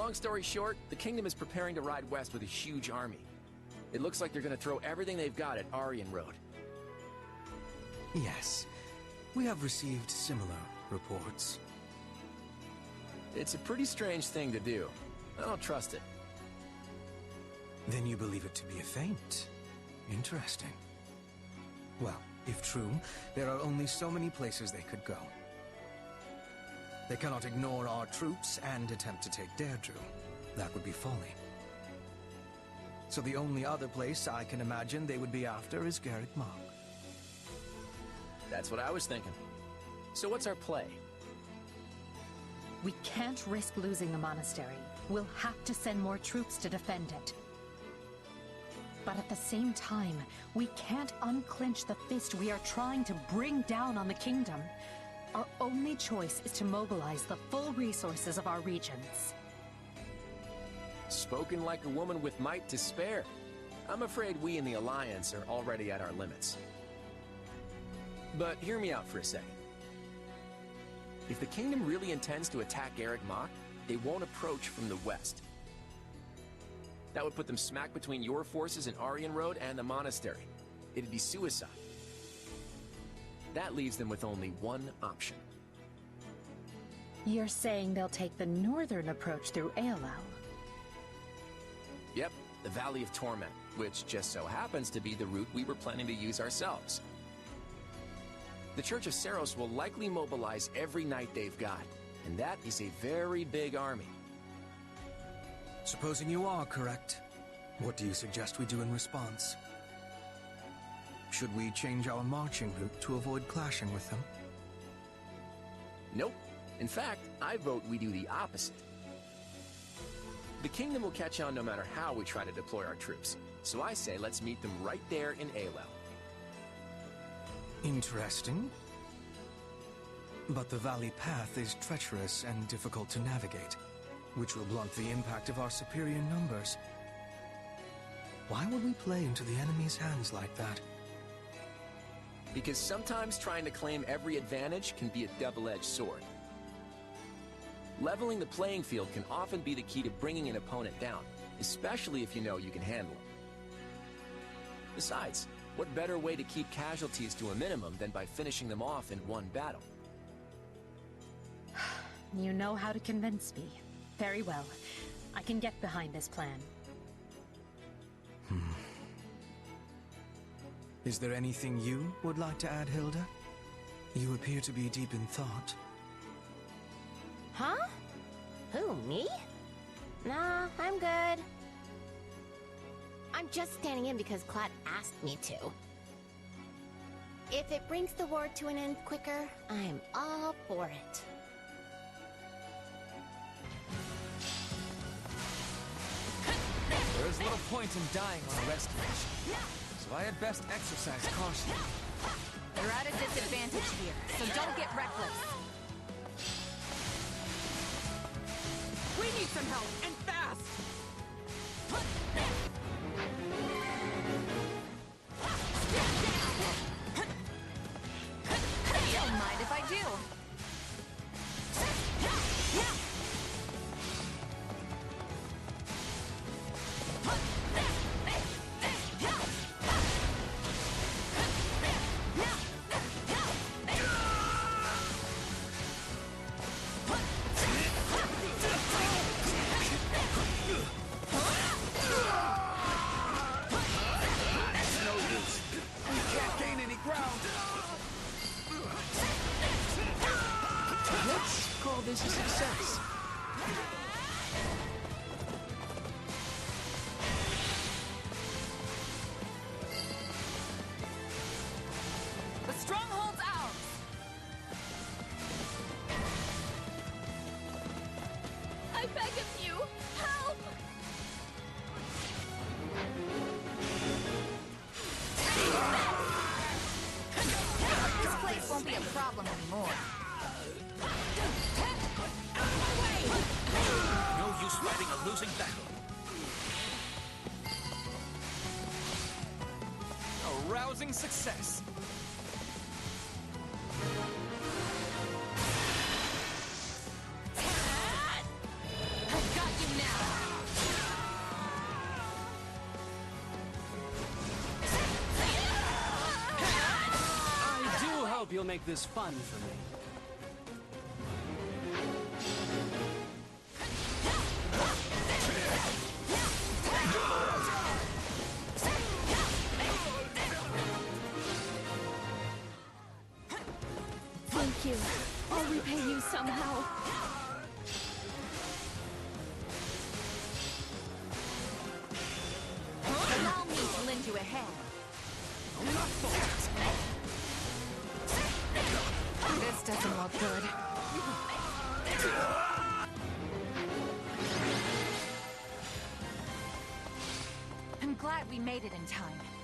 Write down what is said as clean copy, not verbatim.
Long story short, the kingdom is preparing to ride west with a huge army. It looks like they're gonna throw everything they've got at Aryan Road. Yes, we have received similar reports. It's a pretty strange thing to do. I don't trust it. Then you believe it to be a feint. Interesting. Well, if true, there are only so many places they could go. They cannot ignore our troops and attempt to take Deirdre. That would be folly. So the only other place I can imagine they would be after is Garreg Mach. That's what I was thinking. So what's our play? We can't risk losing the monastery. We'll have to send more troops to defend it. But at the same time, we can't unclench the fist we are trying to bring down on the kingdom. Our only choice is to mobilize the full resources of our regions. Spoken like a woman with might to spare. I'm afraid we in the Alliance are already at our limits. But hear me out for a second. If the kingdom really intends to attack Garreg Mach, they won't approach from the west. That would put them smack between your forces in Aryan Road and the monastery. It'd be suicide. That leaves them with only one option. You're saying they'll take the northern approach through Aelel? Yep, the Valley of Torment, which just so happens to be the route we were planning to use ourselves. The Church of Seiros will likely mobilize every knight they've got, and that is a very big army. Supposing you are correct, what do you suggest we do in response? Should we change our marching route to avoid clashing with them? Nope. In fact, I vote we do the opposite. The kingdom will catch on no matter how we try to deploy our troops, so I say let's meet them right there in Aelel. Interesting. But the valley path is treacherous and difficult to navigate, which will blunt the impact of our superior numbers. Why would we play into the enemy's hands like that? Because sometimes trying to claim every advantage can be a double-edged sword. Leveling the playing field can often be the key to bringing an opponent down, especially if you know you can handle them. Besides, what better way to keep casualties to a minimum than by finishing them off in one battle? You know how to convince me. Very well. I can get behind this plan. Is there anything you would like to add, Hilda? You appear to be deep in thought. Huh? Who, me? Nah, I'm good. I'm just standing in because Clad asked me to. If it brings the war to an end quicker, I'm all for it. There is little point in dying on a rescue mission, so I had best exercise caution. You're at a disadvantage here, so don't get reckless. We need some help, and fast! Don't mind if I do. Call this a success. The stronghold's ours. I beg of you, help! This place won't be a problem anymore. No use fighting a losing battle. A rousing success. I've got you now. hope you'll make this fun for me. Thank you. I'll repay you somehow. Allow me to lend you a hand. This doesn't look good. I'm glad we made it in time.